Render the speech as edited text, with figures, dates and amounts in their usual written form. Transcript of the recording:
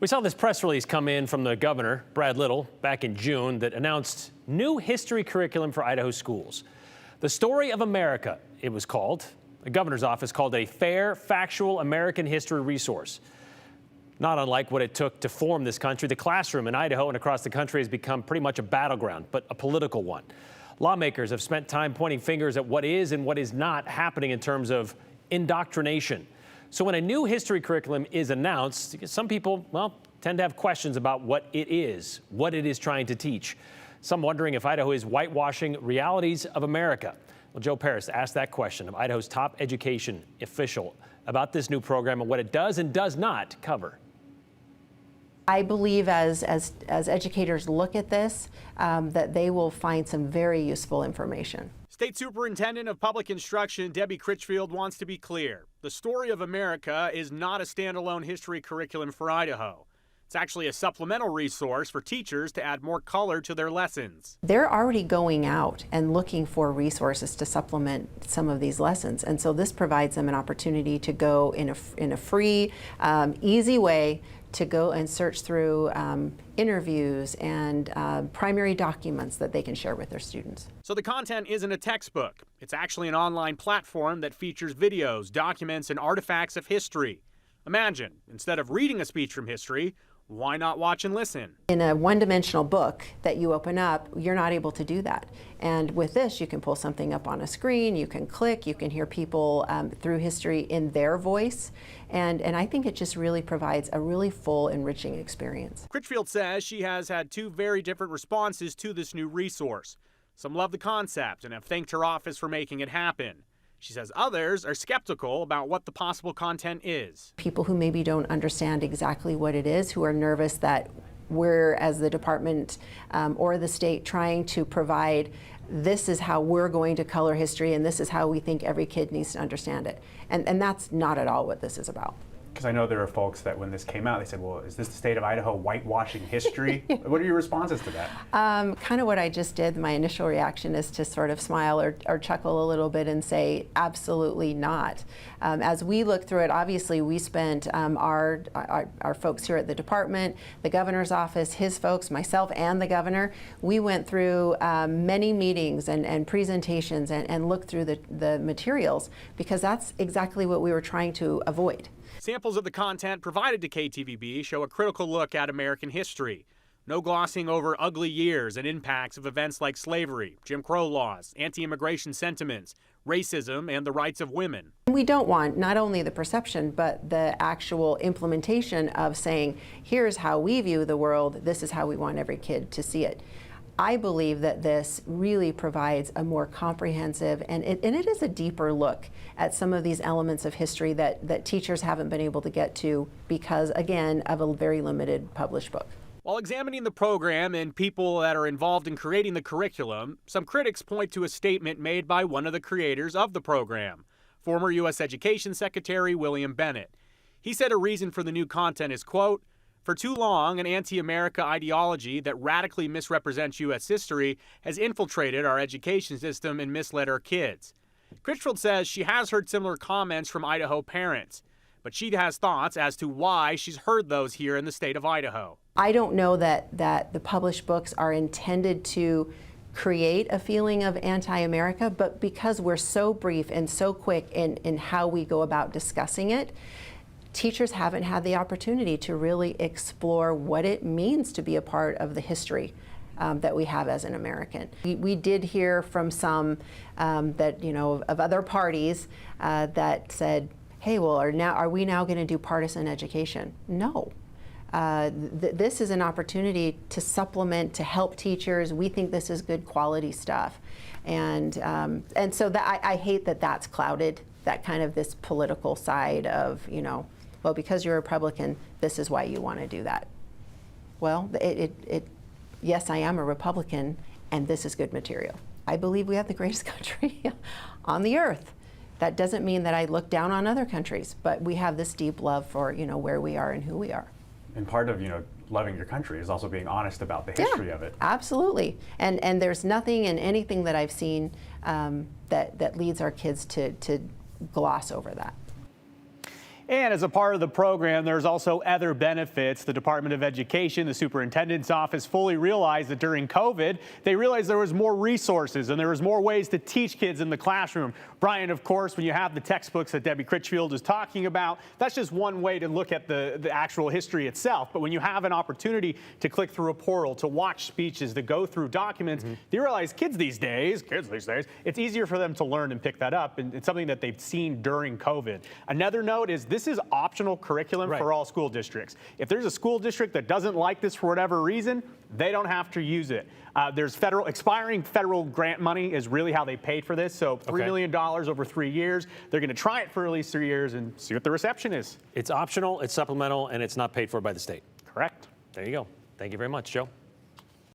We saw this press release come in from the governor, Brad Little, back in June that announced new history curriculum for Idaho schools. The Story of America, it was called. The governor's office called a fair, factual American history resource. Not unlike what it took to form this country, the classroom in Idaho and across the country has become pretty much a battleground, but a political one. Lawmakers have spent time pointing fingers at what is and what is not happening in terms of indoctrination. So when a new history curriculum is announced, some people, well, tend to have questions about what it is trying to teach. Some wondering if Idaho is whitewashing realities of America. Well, Joe Paris asked that question of Idaho's top education official about this new program and what it does and does not cover. I believe as educators look at this, that they will find some very useful information. State Superintendent of Public Instruction Debbie Critchfield wants to be clear. The Story of America is not a standalone history curriculum for Idaho. It's actually a supplemental resource for teachers to add more color to their lessons. They're already going out and looking for resources to supplement some of these lessons, and so this provides them an opportunity to go in a free, easy way to go and search through interviews and primary documents that they can share with their students. So the content isn't a textbook. It's actually an online platform that features videos, documents, and artifacts of history. Imagine, instead of reading a speech from history, why not watch and listen? In a one-dimensional book that you open up, you're not able to do that. And with this, you can pull something up on a screen, you can click, you can hear people through history in their voice. And I think it just really provides a really full, enriching experience. Critchfield says she has had two very different responses to this new resource. Some love the concept and have thanked her office for making it happen. She says others are skeptical about what the possible content is. People who maybe don't understand exactly what it is, who are nervous that we're, as the department or the state, trying to provide, this is how we're going to color history and this is how we think every kid needs to understand it. And that's not at all what this is about. Because I know there are folks that when this came out, they said, well, is this the state of Idaho whitewashing history? What are your responses to that? Kind of what I just did. My initial reaction is to sort of smile or chuckle a little bit and say, absolutely not. As we look through it, obviously we spent our folks here at the department, the governor's office, his folks, myself and the governor, we went through many meetings and presentations and looked through the materials, because that's exactly what we were trying to avoid. Samples of the content provided to KTVB show a critical look at American history. No glossing over ugly years and impacts of events like slavery, Jim Crow laws, anti-immigration sentiments, racism, and the rights of women. We don't want not only the perception, but the actual implementation of saying, here's how we view the world, this is how we want every kid to see it. I believe that this really provides a more comprehensive and it is a deeper look at some of these elements of history that teachers haven't been able to get to because, again, of a very limited published book. While examining the program and people that are involved in creating the curriculum, some critics point to a statement made by one of the creators of the program, former U.S. Education Secretary William Bennett. He said a reason for the new content is, quote, "For too long, an anti-America ideology that radically misrepresents U.S. history has infiltrated our education system and misled our kids." Critchfield says she has heard similar comments from Idaho parents, but she has thoughts as to why she's heard those here in the state of Idaho. I don't know that the published books are intended to create a feeling of anti-America, but because we're so brief and so quick in how we go about discussing it, teachers haven't had the opportunity to really explore what it means to be a part of the history that we have as an American. We did hear from some that, you know, of other parties that said, hey, well, are we now going to do partisan education? No. This is an opportunity to supplement, to help teachers. We think this is good quality stuff. And so that I hate that that's clouded, that kind of this political side of, you know, well, because you're a Republican, this is why you want to do that. Well, yes, I am a Republican, and this is good material. I believe we have the greatest country on the earth. That doesn't mean that I look down on other countries, but we have this deep love for, you know, where we are and who we are. And part of, you know, loving your country is also being honest about the history of it. Absolutely. And there's nothing in anything that I've seen that leads our kids to gloss over that. And as a part of the program, there's also other benefits. The Department of Education, the superintendent's office fully realized that during COVID, they realized there was more resources and there was more ways to teach kids in the classroom. Brian, of course, when you have the textbooks that Debbie Critchfield is talking about, that's just one way to look at the actual history itself. But when you have an opportunity to click through a portal, to watch speeches, to go through documents, you realize kids these days, it's easier for them to learn and pick that up. And it's something that they've seen during COVID. Another note is this is optional curriculum for all school districts. If there's a school district that doesn't like this for whatever reason, they don't have to use it. There's expiring federal grant money is really how they paid for this. So $3 million over 3 years. They're going to try it for at least 3 years and see what the reception is. It's optional, it's supplemental, and it's not paid for by the state. Correct. There you go. Thank you very much, Joe.